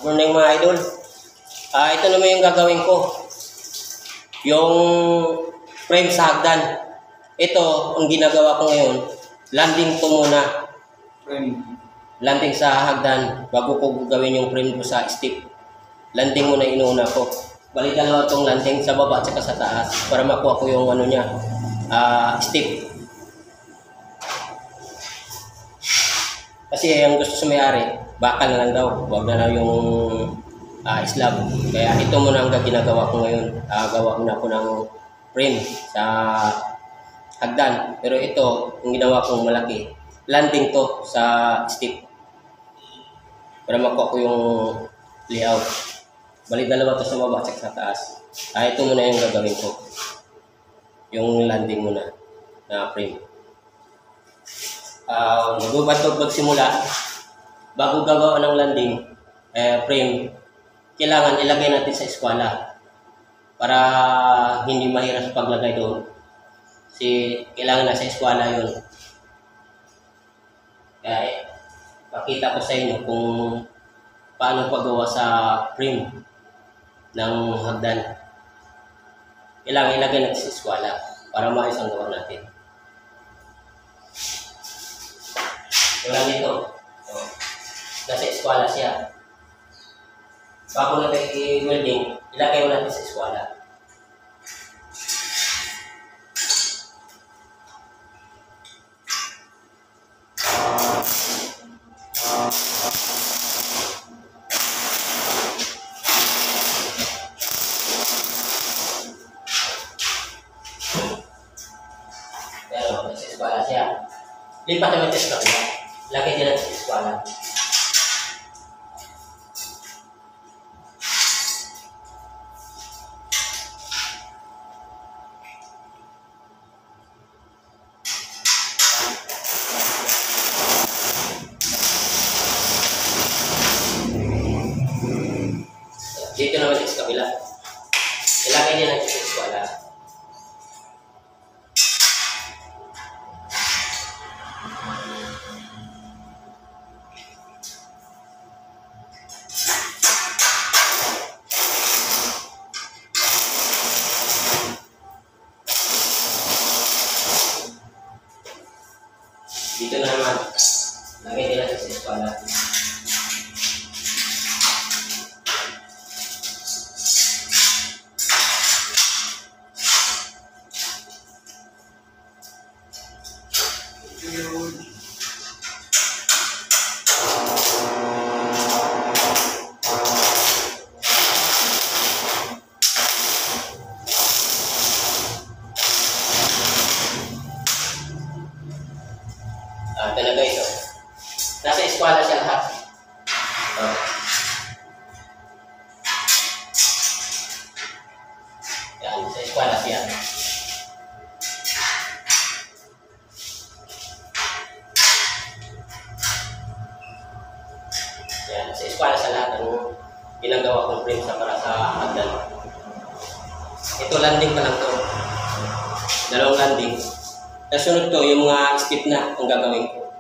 Morning mga idol. Ito naman yung gagawin ko. Yung frame sa hagdan. Ito, ang ginagawa ko ngayon, landing to muna. Landing sa hagdan bago ko gawin yung frame ko sa stick. Landing muna inuuna ko. Bali dalawa tong landing sa baba at saka sa taas para makuha ko yung ano niya, stick. Kasi ang gusto sa may-ari, bakal na lang daw. Huwag na lang yung slab. Kaya ito muna ang ginagawa ko ngayon. Gawa muna ako ng frame sa hagdan. Pero ito, ang ginawa kong malaki, landing to sa stick. Para makuha ko yung layout. Balik dalawa to sa baba at sa taas. Ito muna yung gagawin ko. Yung landing muna na frame. Magsimula, bago gagawa ng landing frame, kailangan ilagay natin sa eskwala para hindi mahirap sa paglagay doon. Kasi kailangan nasa eskwala yun. Kaya pakita ko sa inyo kung paano paggawa sa frame ng hagdan. Kailangan ilagay natin sa eskwala para maayos ang gawa natin. Wala nito. Nasa eskwala siya. Bago natin i-welding, ilagay mo natin sa eskwala. Pero nasa eskwala siya. Lipat naman sa eskwala. Lagay din natin sa eskwala. Dito naman sa kabila. Ilagay din natin sa eskwala. Dito na naman, lagay din natin sa eskwala. Talaga ito. Nasa eskwala siya lahat. Yan, sa eskwala siya. Yan, sa eskwala sa lahat ang ginagawa kong frame sa para sa hagdan. Ito landing pa lang to. Dalawang landing. Kasunod to, yung mga step na ang gagawin ko.